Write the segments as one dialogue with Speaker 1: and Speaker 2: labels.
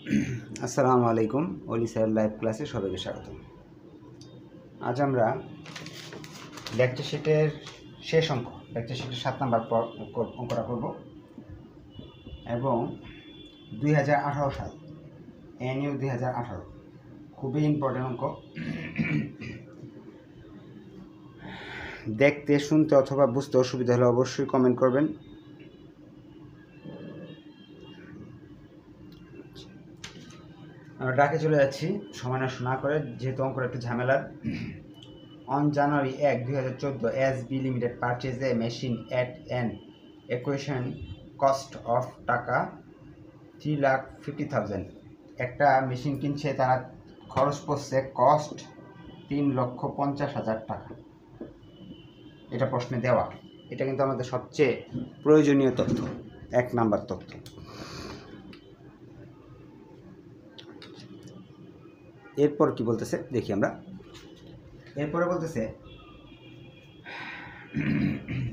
Speaker 1: আসসালামু আলাইকুম। অলি sir live ক্লাসে সবাইকে স্বাগত। আজ আমরা লেকচার শিটের শেষ অঙ্ক, লেকচার শিটের 7 নম্বর অঙ্কটা করব এবং 2018 সাল এনইউ 2018 খুবই ইম্পর্টেন্ট অঙ্ক। দেখতে, শুনতে অথবা বুঝতে অসুবিধা হলে অবশ্যই কমেন্ট করবেন। আমরা ডাকে চলে যাচ্ছি সময় নষ্ট না করে, যেহেতু অঙ্কটা একটু ঝামেলার। On January 1, 2014, SB Limited purchased a machine at an acquisition cost of টাকা 3,50,000। একটা মেশিন কিনছে, তারা খরচ পড়ছে কস্ট 3,50,000 টাকা। এটা প্রশ্নে দেওয়া। এটা কিন্তু আমাদের সবচেয়ে প্রয়োজনীয় তথ্য, 1 নাম্বার তথ্য। এরপর কি বলতেছে দেখি আমরা। এরপরে বলতেছে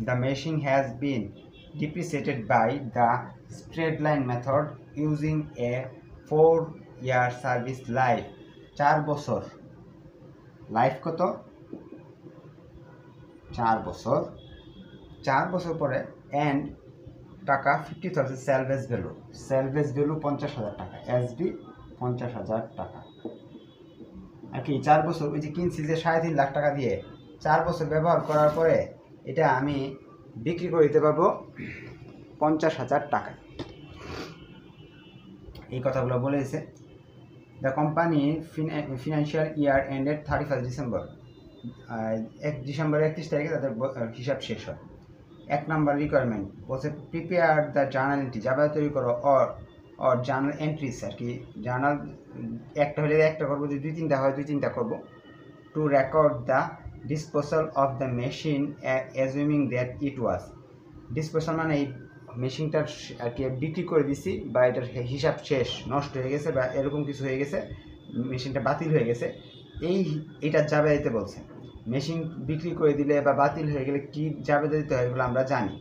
Speaker 1: the machine has been depreciated by the straight line method using a 4-year service life। 4 বছর লাইফ কত? 4 বছর। 4 বছর পরে and টাকা 50,000 salvage value। salvage value 50,000 টাকা। SB 50,000 টাকা। আর কি 4 বছর ওই যে কিনছি যে 3.5 লাখ টাকা দিয়ে, 4 বছর ব্যবহার করার পরে এটা আমি বিক্রি করে দিতে পারবো 50,000 টাকা। এই কথাগুলো বলেছে। The company financial year ended 31 December. 1 ডিসেম্বরের 31 তারিখে তাদের হিসাব শেষ হয়। 1 নাম্বার রিকোয়ারমেন্ট বলছে প্রিপেয়ার দ্য জার্নাল এন্ট্রি। যাবে তৈরি করো অর জার্নাল এন্ট্রিস। আর কি জার্নাল একটা হলে একটা করবো, যদি 2-3টা হয় 2-3টা করবো। Two record the disposal of the machine অ্যাজুমিং that it was. Disposal মানে এই মেশিনটার আর কি বিক্রি করে দিছি, বা এটার হিসাব শেষ, নষ্ট হয়ে গেছে বা এরকম কিছু হয়ে গেছে, মেশিনটা বাতিল হয়ে গেছে, এইটা যাবে দিতে বলছে। মেশিন বিক্রি করে দিলে বা বাতিল হয়ে গেলে কি যাবে দিতে হয় এগুলো আমরা জানি,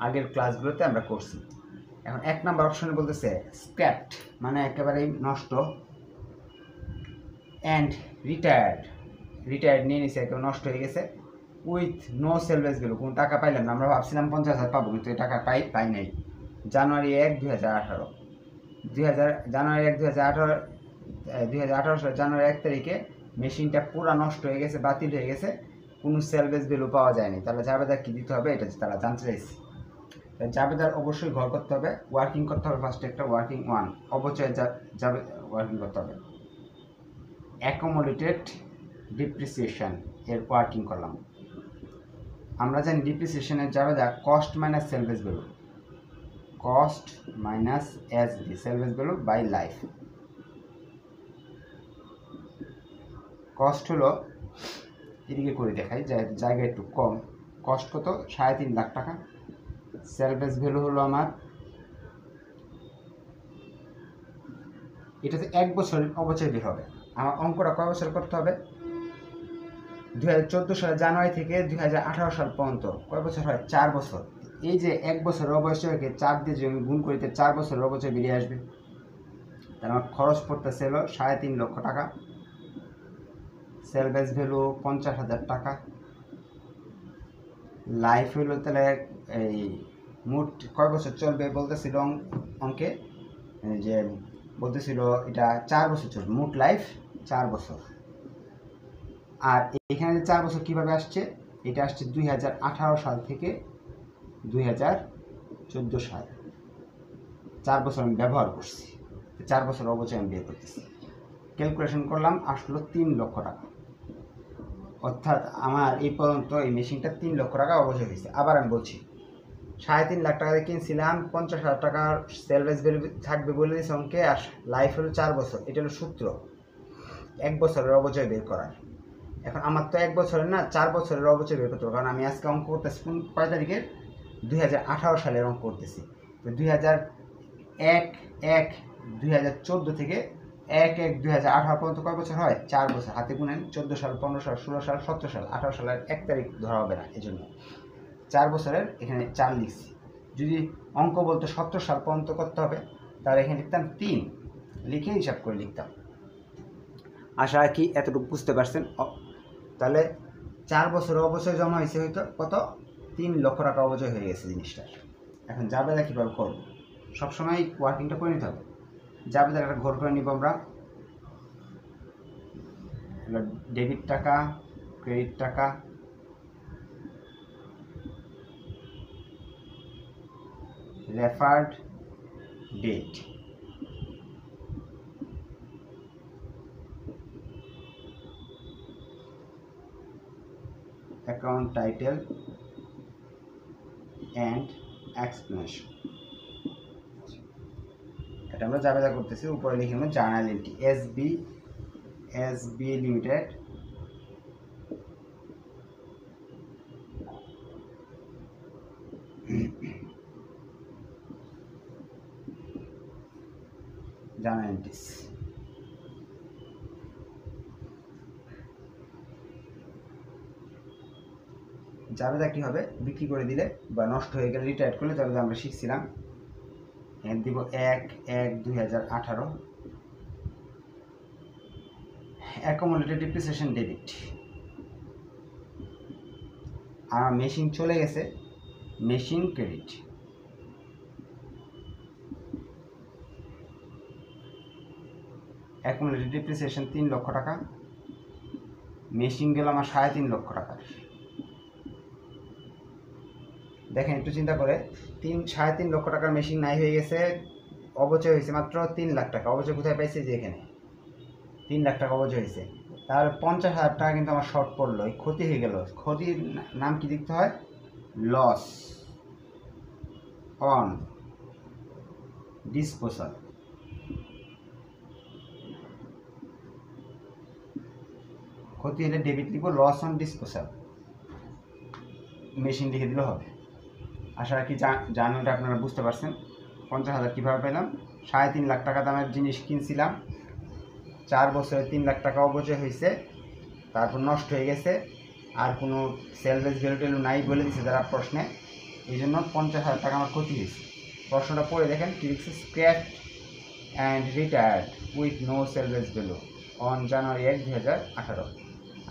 Speaker 1: আগের ক্লাসগুলোতে আমরা করছি। এখন 1 নাম্বার অপশনে বলতেছে স্ক্র্যাপড মানে একেবারেই নষ্ট, অ্যান্ড রিটায়ার্ড নিয়ে নিছে, একেবারে নষ্ট হয়ে গেছে। উইথ নো সেলভেজ ভ্যালু, কোনো টাকা পাইলাম না। আমরা ভাবছিলাম 50,000 পাবো, কিন্তু এই টাকা পাই নাই। জানুয়ারি 1, 2018 জানুয়ারি 1, 2018 সালে জানুয়ারি 1 তারিখে মেশিনটা পুরো নষ্ট হয়ে গেছে, বাতিল হয়ে গেছে, কোনো সেলভেজ ভ্যালু পাওয়া যায়নি। তাহলে জাবেদার কী দিতে হবে এটা তারা জানতে চাইছে। জাবেদার অবশ্যই ঘর করতে হবে, ওয়ার্কিং করতে হবে। ফার্স্টে একটা ওয়ার্কিং 1 অবচয় যাবে ওয়ার্কিং করতে হবে। অ্যাকোমোডেটেড ডিপ্রিসিয়েশন এর ওয়ার্কিং করলাম। আমরা জানি ডিপ্রিসিয়েশনের জাবেদা cost minus salvage value, cost minus SB salvage value by life. Cost হলো, এদিকে করে দেখাই, জায়গা একটু কম। কস্ট কত? 3.5 লাখ টাকা। সেলভেজ ভ্যালু হলো আমার, এটাতে 1 বছরের অবচয় বের হবে। আমার অঙ্কটা কয় বছর করতে হবে? 2014 সালের জানুয়ারি থেকে 2018 সাল পর্যন্ত কয় বছর হয়? 4 বছর। এই যে 1 বছরের অবচয়কে 4 দিয়ে যদি আমি গুণ করিতে 4 বছরের অবচয় বেরিয়ে আসবে। তাহলে আমার খরচ পড়তেছে হলো 3.5 লক্ষ টাকা। সেলভেজ ভ্যালু 50,000 টাকা। লাইফ হইলো তাহলে এই মোট কয় বছর চলবে বলতেছিল অঙ্কে, যে বলতেছিল এটা 4 বছর চলবে, মোট লাইফ 4 বছর। আর এখানে যে 4 বছর কীভাবে আসছে? এটা আসছে 2018 সাল থেকে 2014 সাল। 4 বছর আমি ব্যবহার করছি, 4 বছর অবচয় আমি বের করতেছি। ক্যালকুলেশন করলাম, আসলো 3 লক্ষ টাকা। অর্থাৎ আমার এই পর্যন্ত এই মেশিনটা 3 লক্ষ টাকা অবচয় হয়েছে। আবার আমি বলছি, 3.5 লাখ টাকা দিয়ে কিনছিলাম, 50,000 টাকার সেলভেজ ভ্যালু থাকবে বলে দিয়েছে অঙ্কে, আর লাইফ হলো 4 বছর। এটা হলো সূত্র 1 বছরের অবচয় বের করার। এখন আমার তো 1 বছরের না, 4 বছরের অবচয় বের করতে হবে, কারণ আমি আজকে অঙ্ক করতেছি কয় তারিখের? 2018 সালের অঙ্ক করতেছি। তো 2014 থেকে 1/1/2018 পর্যন্ত কয় বছর হয়? 4 বছর। হাতে গুনেন, 14 সাল, 15 সাল, 16 সাল, 17 সাল, 18 সালের 1 তারিখ ধরা হবে না, এই জন্য 4 বছরের এখানে 4 লিখছি। যদি অঙ্ক বলতে 17 সাল পর্যন্ত করতে হবে, তাহলে এখানে লিখতাম 3, লিখে হিসাব করে লিখতাম। আশা রাখি এতটুকু বুঝতে পারছেন। তাহলে 4 বছর অবচয় জমা হয়েছে হয়তো কত, 3 লক্ষ টাকা অবচয় হয়ে গেছে জিনিসটার। এখন জাবেদা কীভাবে করব, সবসময় ওয়ার্কিংটা করে নিতে হবে। জাবেদা একটা ঘর করে নিব আমরা। ডেবিট টাকা, ক্রেডিট টাকা, referred date, account title and explanation. এটা আমরা জাবেদা করতেছি। উপরে লিখে নেব journal entry, SB limited journal entries. জাবেদা কি হবে, বিক্রি করে দিলে বা নষ্ট হয়ে গেলে, রিটায়ার করলে, জাবেদা আমরা শিখছিলাম। দিব 1/1/2018, অ্যাকুমুলেটেড ডিপ্রিসিয়েশন ডেবিট। আর মেশিন চলে গেছে, মেশিন ক্রেডিট। অ্যাকুমুলেটেড ডিপ্রিসিয়েশন 3 লক্ষ টাকা, মেশিন গেল আমার 3.5 লক্ষ টাকার। দেখেন একটু চিন্তা করে, 3.5 লক্ষ টাকার মেশিন নাই হয়ে গেছে, অবচয় হয়েছে মাত্র 3 লাখ টাকা। অবচয় কোথায় পাইছে, যে এখানে 3 লাখ টাকা অবচয় হয়েছে। তাহলে 50,000 টাকা কিন্তু আমার শর্ট পড়লো, ক্ষতি হয়ে গেল। ক্ষতির নাম কি লিখতে হয়, লস অন ডিসপোজাল। ক্ষতি হলে ডেবিট লিখব, লস অন ডিসপোজাল, মেশিন লিখে দিলেও হবে। আশা রাখি জার্নালটা আপনারা বুঝতে পারছেন। 50,000 কীভাবে পেলাম, 3.5 লাখ টাকা দামের জিনিস কিনছিলাম, 4 বছরে 3 লাখ টাকা অবচয় হয়েছে, তারপর নষ্ট হয়ে গেছে, আর কোনো সেলভেজ ভ্যালু টেলু নাই বলে দিচ্ছে যারা প্রশ্নে, এই জন্য 50,000 টাকা আমার ক্ষতি হয়েছে। প্রশ্নটা পড়ে দেখেন কি লিখছে, scrapped and retired with no salvage value on January 1, 2018।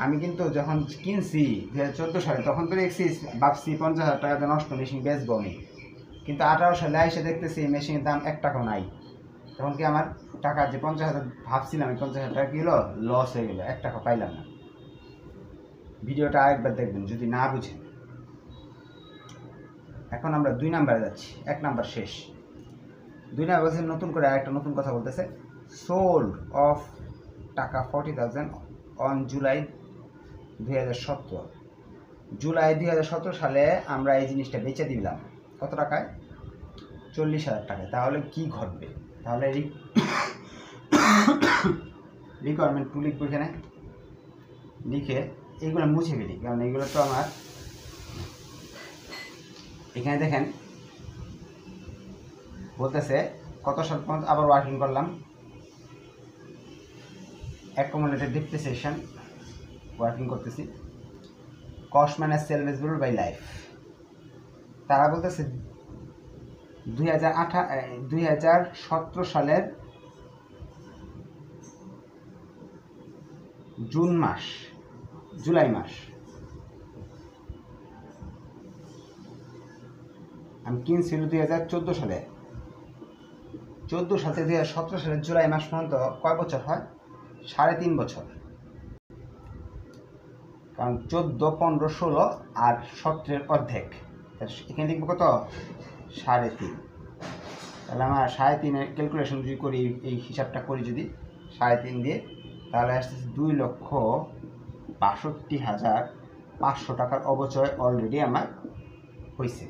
Speaker 1: আমি কিন্তু যখন কিনছি 2014 সালে, তখন তো দেখছি, ভাবছি 50,000 টাকাতে নষ্ট, মেশিন বেচবো আমি। কিন্তু 18 সালে এসে দেখতেছি মেশিনের দাম 1 টাকাও নাই। তখন কি আমার টাকা যে 50,000 ভাবছিলাম, 50,000 টাকা কি হলো, লস হয়ে গেলো, 1 টাকা পাইলাম না। ভিডিওটা আরেকবার দেখবেন যদি না বুঝেন। এখন আমরা 2 নাম্বারে যাচ্ছি, 1 নাম্বার শেষ। 2 নাম্বার বলছে নতুন করে আরেকটা নতুন কথা বলতেছে, সোল্ড অফ টাকা 40,000 অন জুলাই 2017। জুলাই 2017 সালে আমরা এই জিনিসটা বেচে দিলাম কত টাকায়, 40,000 টাকায়। তাহলে কি ঘটবে, তাহলে রিকোয়ারমেন্ট 2 লিখবো এখানে, লিখে এইগুলো মুছে ফেলি, কারণ এইগুলো তো আমার, এখানে দেখেন বলতেছে কত সাল পর্যন্ত আবার ওয়ার্কিং করলাম, অ্যাকুমুলেটেড ডিপ্রিসিয়েশন ওয়ার্কিং করতেছি, cost minus salvage value by life. তারা বলতেছে 2017 সালের জুলাই মাস আমি কিনছিল 2014 সালে, 14 সাল থেকে 2017 সালের জুলাই মাস পর্যন্ত কয় বছর হয়, 3.5 বছর। কারণ 14, 15, 16 আর 17 অর্ধেক, এখানে লিখবো কত, 3.5। তাহলে আমার 3.5 ক্যালকুলেশন যদি করি, এই হিসাবটা করি যদি 3.5 দিয়ে, তাহলে আসতেছে 2,62,500 টাকার অবচয় অলরেডি আমার হয়েছে।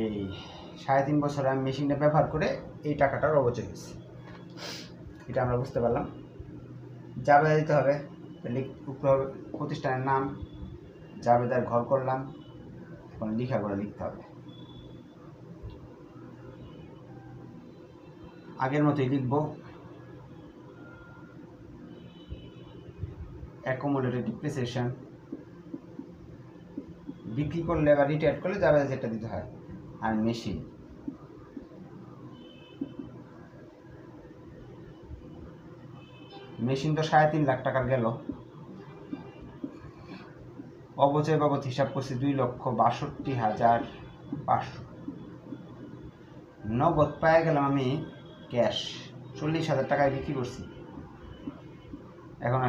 Speaker 1: এই 3.5 বছরে আমি মেশিনটা ব্যবহার করে এই টাকাটার অবচয় হয়েছে, এটা আমরা বুঝতে পারলাম। জাবেদা দিতে হবে, প্রতিষ্ঠানের নাম, জাবেদার ঘর করলাম, এখন লিখা করে লিখতে হবে। আগের মতোই লিখব, অ্যাকুমুলেটেড ডিপ্রিসিয়েশন, বিক্রি করলে বা রিটায়ার করলে জাবেদা যেটা দিতে হয়, আর মেশিন মেশিন তো 3.5 লাখ টাকার গেল। অবচয় বাবদ হিসাব করছি 2,62,500। নগদ পায়ে গেলাম আমি ক্যাশ 40,000 টাকায় বিক্রি করছি। এখন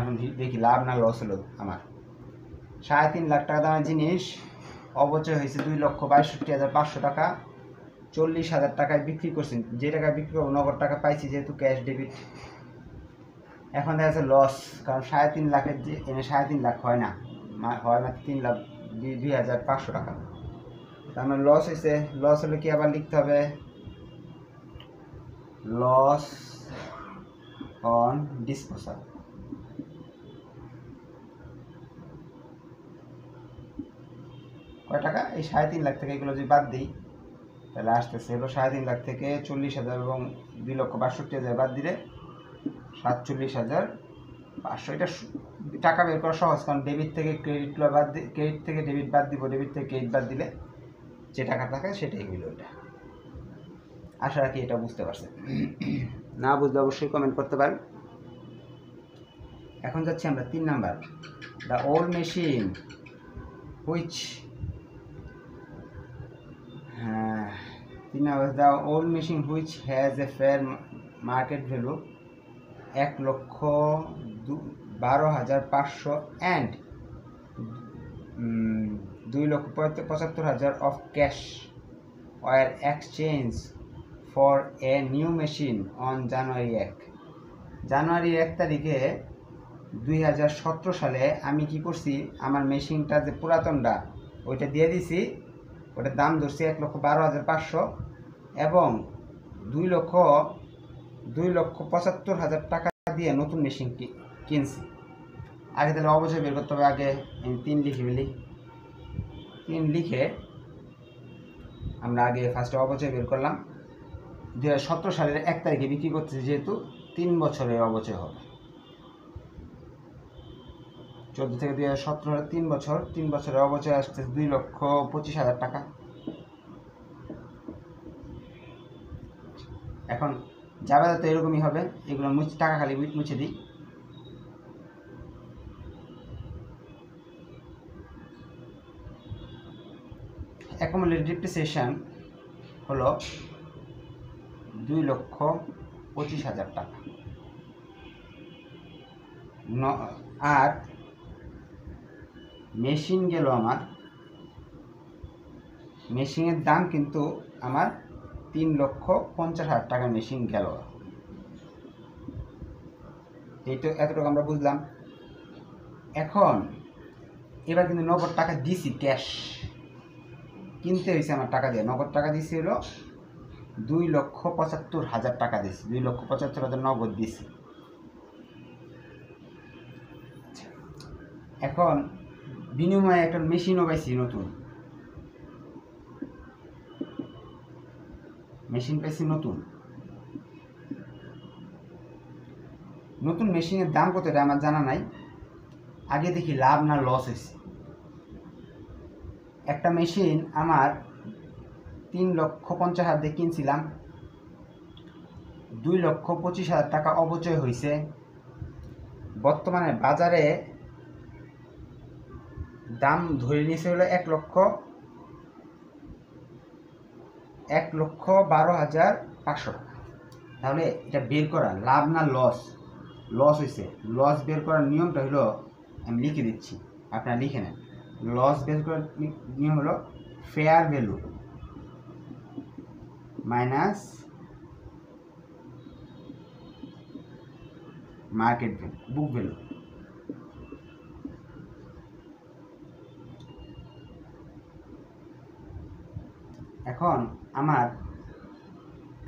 Speaker 1: দেখি লাভ না লস হলো আমার। 3.5 লাখ টাকা দামের জিনিস অবচয় হয়েছে 2,62,500 টাকা। 40,000 টাকায় বিক্রি করছি। যে টাকায় বিক্রি করবো নগদ টাকা পাইছি যেহেতু ক্যাশ ডেবিট। এখন দেখা যাচ্ছে লস, কারণ 3.5 লাখের যে এনে 3.5 লাখ হয় না, হয় মাত্র 3,02,500 টাকা। তার মানে লস হয়েছে। লস হলে কি আবার লিখতে হবে লস অন ডিসপোজাল। কয় টাকা? এই 3.5 লাখ থেকে এগুলো যদি বাদ দিই তাহলে আসতেছে হলো 3.5 লাখ থেকে 40,000 এবং 2,62,500 বাদ দিলে 47,500। এটা টাকা বের করা সহজ, কারণ ডেবিট থেকে ক্রেডিটগুলো বাদ দিই, ক্রেডিট থেকে ডেবিট বাদ দিব, ডেবিট থেকে ক্রেডিট বাদ দিলে যে টাকা থাকে সেটাই হইল। এটা আশা রাখি এটা বুঝতে পারছেন। না বুঝলে অবশ্যই কমেন্ট করতে পারেন। এখন যাচ্ছি আমরা 3 number, the old machine which 3 number, the old machine which has a fair market value 1,12,500 and 2,75,000 of cash were exchanged for a new machine on January 1। জানুয়ারি 1 তারিখে 2017 সালে আমি কি করছি, আমার মেশিনটা যে পুরাতনটা ওইটা দিয়ে দিছি, ওটার দাম ধরছি 1,12,500 এবং 2,75,000 টাকা দিয়ে নতুন মেশিন কিনছি। আগে তাহলে অবশ্যই বের করতে হবে। আগে আমি 3 লিখে ফেলি। 3 লিখে আমরা আগে ফার্স্টে অবচয় বের করলাম। 2017 সালের 1 তারিখে বিক্রি করতেছি, যেহেতু 3 বছরের অবচয় হবে। 14 থেকে 2017 হলে 3 বছর, 3 বছরের অবচয় আসতেছে 2,25,000 টাকা। এখন যাবে তো এরকমই হবে। এগুলো টাকা খালি মুছে দিই। অ্যাকুমুলেটেড ডিপ্রিসিয়েশন হলো 2,25,000 টাকা। আর মেশিন গেল আমার, মেশিনের দাম কিন্তু আমার 3,50,000 টাকা মেশিন গেল। এইটা এতটুকু আমরা বুঝলাম। এখন এবার কিন্তু নগদ টাকা দিছি, ক্যাশ কিনতে হয়েছে আমার টাকা দিয়ে। নগদ টাকা দিছি হলো 2,75,000 টাকা দিছি, 2,75,000 নগদ দিছি। এখন বিনিময়ে একটা মেশিনও পাইছি, নতুন মেশিন পাইছি। নতুন মেশিনের দাম কত এটা আমার জানা নাই। আগে দেখি লাভ না লস হয়েছে। একটা মেশিন আমার 3,50,000 দিয়ে কিনছিলাম, 2,25,000 টাকা অবচয় হয়েছে। বর্তমানে বাজারে দাম ধরে নিয়েছে হলো 1,12,500 টাকা। তাহলে এটা বের করা লাভ না লস? লস হয়েছে। লস বের করার নিয়মটা হলো, আমি লিখে দিচ্ছি, আপনারা লিখে নেন। লস বের করার নিয়ম হলো fair value minus market value, book value. এখন আমার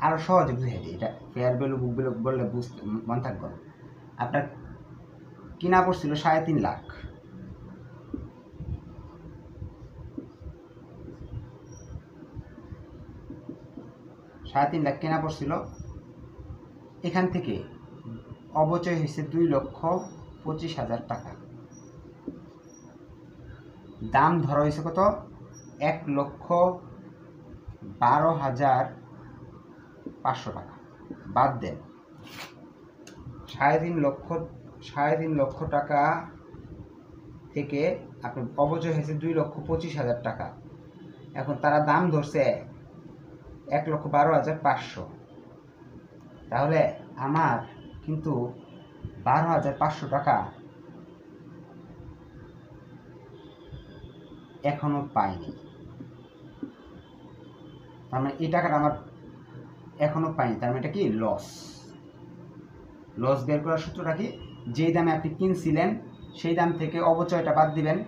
Speaker 1: আরো সহজে বুঝে দিই, এটা ফেয়ার ভ্যালু বুক ভ্যালু বললে বুঝতে মন থাকবে। আপনার কিনা পড়ছিল 3.5 লাখ, কেনা পড়ছিল। এখান থেকে অবচয় হয়েছে 2,25,000 টাকা। দাম ধরা হয়েছে কত? 1,12,500 টাকা। বাদ দেন 3.5 লক্ষ টাকা থেকে আপনি অবচয় হয়েছে 2,25,000 টাকা। এখন তারা দাম ধরছে 1,12,500। তাহলে আমার কিন্তু 12,500 টাকা এখনো পাইনি। তার মানে এই টাকাটা আমার এখনো পাইনি, তার মানে এটা কি লস। লস বের করার সূত্রটা কি, যেই দামে আপনি কিনছিলেন সেই দাম থেকে অবচয়টা বাদ দিবেন,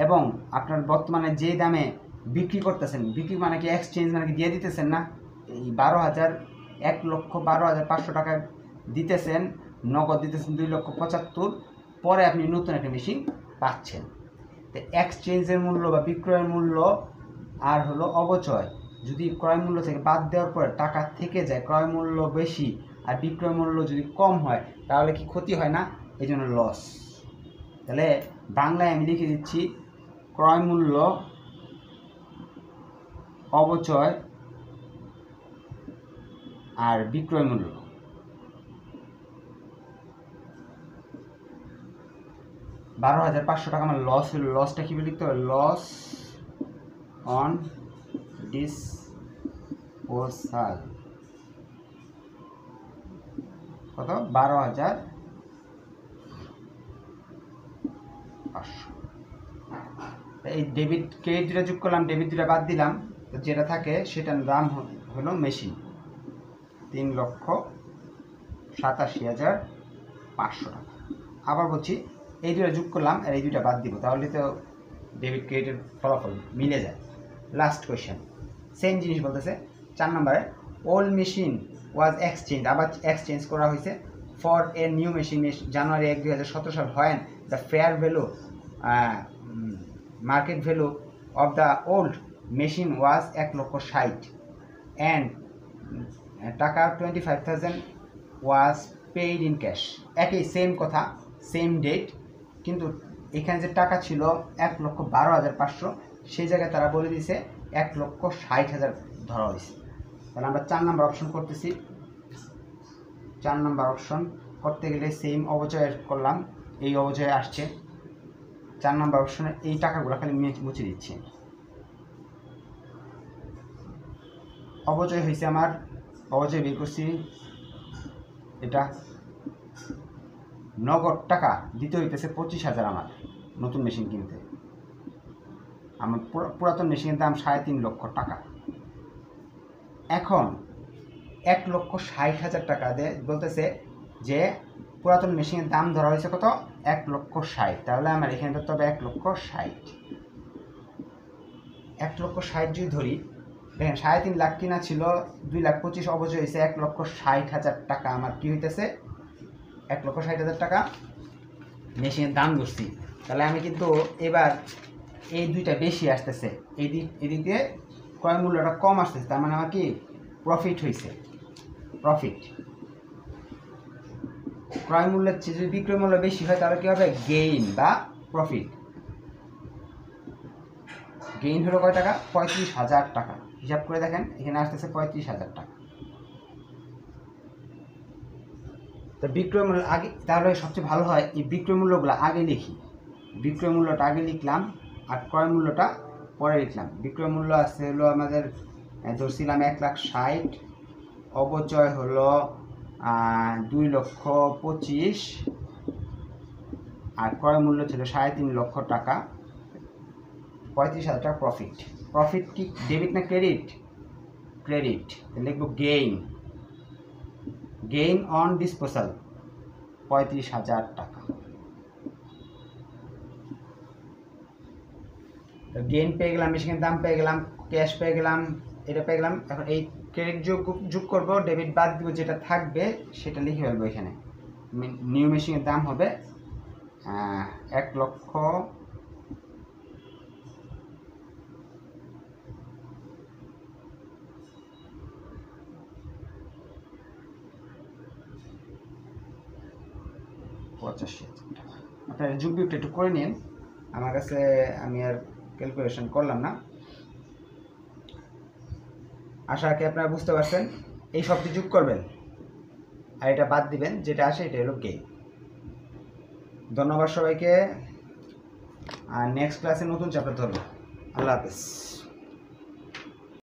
Speaker 1: এবং আপনার বর্তমানে যে দামে বিক্রি করতেছেন, বিক্রি মানে কি এক্সচেঞ্জ মানে কি দিয়ে দিতেছেন না, এই 1,12,500 টাকা দিতেছেন, নগদ দিতেছেন 2,75,000, পরে আপনি নতুন একটা মেশিন পাচ্ছেন। তো এক্সচেঞ্জের মূল্য বা বিক্রয়ের মূল্য আর হলো অবচয়, যদি ক্রয় মূল্য থেকে বাদ দেওয়ার পরে টাকা থেকে যায়, ক্রয় মূল্য বেশি আর বিক্রয় মূল্য যদি কম হয়, তাহলে কি ক্ষতি হয় না? এই জন্য লস। তাহলে বাংলায় আমি লিখে দিচ্ছি, ক্রয় মূল্য, অবচয় আর বিক্রয় মূল্য। $12,500 আমার লস হলো। লসটা কীভাবে লিখতে হবে? লস অন ডিসপোজাল কত? 12,500। এই ডেবিট ক্রেডিট দুটা যোগ করলাম, ডেবিট দুটা বাদ দিলাম, তো যেটা থাকে সেটার দাম হলো মেশিন 3,87,500 টাকা। আবার বলছি, এই দুটা যোগ করলাম আর এই দুটা বাদ দিব, তাহলে তো ডেবিট ক্রেডিটের ফলাফল মিলে যায়। লাস্ট কোয়েশ্চেন, সেম জিনিস বলতেছে 4 নম্বরে, ওল্ড মেশিন ওয়াজ এক্সচেঞ্জ, আবার এক্সচেঞ্জ করা হয়েছে ফর এ নিউ মেশিন জানুয়ারি 1, 2017 সাল, হয় the fair value market value of the old machine was 1,60,000 and টাকা 25,000 ওয়াজ পেইড ইন ক্যাশ। একই সেম কথা, সেম ডেট, কিন্তু এখানে যে টাকা ছিল 1,12,500, সেই জায়গায় তারা বলে দিয়েছে 1,60,000 ধরা হয়েছে। তাহলে আমরা 4 নম্বর অপশন করতেছি। 4 নম্বর অপশন করতে গেলে সেম অবচয়ের করলাম, এই অবচয় আসছে। 4 নম্বর অপশনে এই টাকাগুলো খালি মুছে দিচ্ছি। অবচয় হয়েছে আমার, অবচয় বের করছি, এটা নগদ টাকা দিতে হইতেছে 25,000 আমার নতুন মেশিন কিনতে। আমার পুরাতন মেশিনের দাম 3.5 লক্ষ টাকা। এখন 1,60,000 টাকা দিয়ে বলতেছে যে পুরাতন মেশিনের দাম ধরা হয়েছে কত? 1,60,000। তাহলে আমার এখানে ধরতে হবে 1,60,000। 1,60,000 যদি ধরি, দেখেন 3.5 লাখ কিনা ছিল, 2,25,000 অবচয় হয়েছে, 1,60,000 টাকা আমার কি হইতেছে? 1,60,000 টাকা মেশিনের দাম ধরছি। তাহলে আমি কিন্তু এবার এই দুইটা বেশি আসতেছে, এদিক দিয়ে ক্রয় মূল্যটা কম আসতেছে, তার মানে আমার কি প্রফিট হয়েছে। প্রফিট, ক্রয় মূল্যের চেয়ে যদি বিক্রয় মূল্য বেশি হয় তাহলে কি হবে? গেইন বা প্রফিট। গেইন হলো কয় টাকা? 35,000 টাকা। হিসাব করে দেখেন, এখানে আসতেছে 35,000 টাকা। তো বিক্রয় মূল্য আগে, তাহলে সবচেয়ে ভালো হয় এই বিক্রয় মূল্যগুলো আগে লিখি। বিক্রয় মূল্যটা আগে লিখলাম আর ক্রয় মূল্যটা পরে লিখলাম। বিক্রয় মূল্য আছে হলো আমাদের ধরছিলাম 1,60,000, অবচয় হলো 2,25,000, আর ক্রয় মূল্য ছিল 3.5 লক্ষ টাকা। 35,000 টাকা প্রফিট। প্রফিট কি ডেবিট না ক্রেডিট? ক্রেডিট। লিখবো গেইন, গেইন অন ডিসপোজাল 35,000 টাকা। তো গেইন পেয়ে গেলাম, মেশিনের দাম পেয়ে গেলাম, ক্যাশ পেয়ে গেলাম, এটা পেয়ে গেলাম। এখন এই ক্রেডিট যোগ করবো, ডেবিট বাদ দিব, যেটা থাকবে সেটা লিখে ফেলবো এখানে। নিউ মেশিনের দাম হবে 1,00,000 85,000 টাকা। আপনারা যোগ বিয়োগটা একটু করে নিন, আমার কাছে আমি আর ক্যালকুলেশন করলাম না। আশা করি আপনারা বুঝতে পারছেন। এই সবটি যোগ করবেন, আর এটা বাদ দিবেন, যেটা আসে এটা হলো গেইন। ধন্যবাদ সবাইকে। আর নেক্সট ক্লাসে নতুন চ্যাপ্টার ধরবো। আল্লাহ হাফেজ।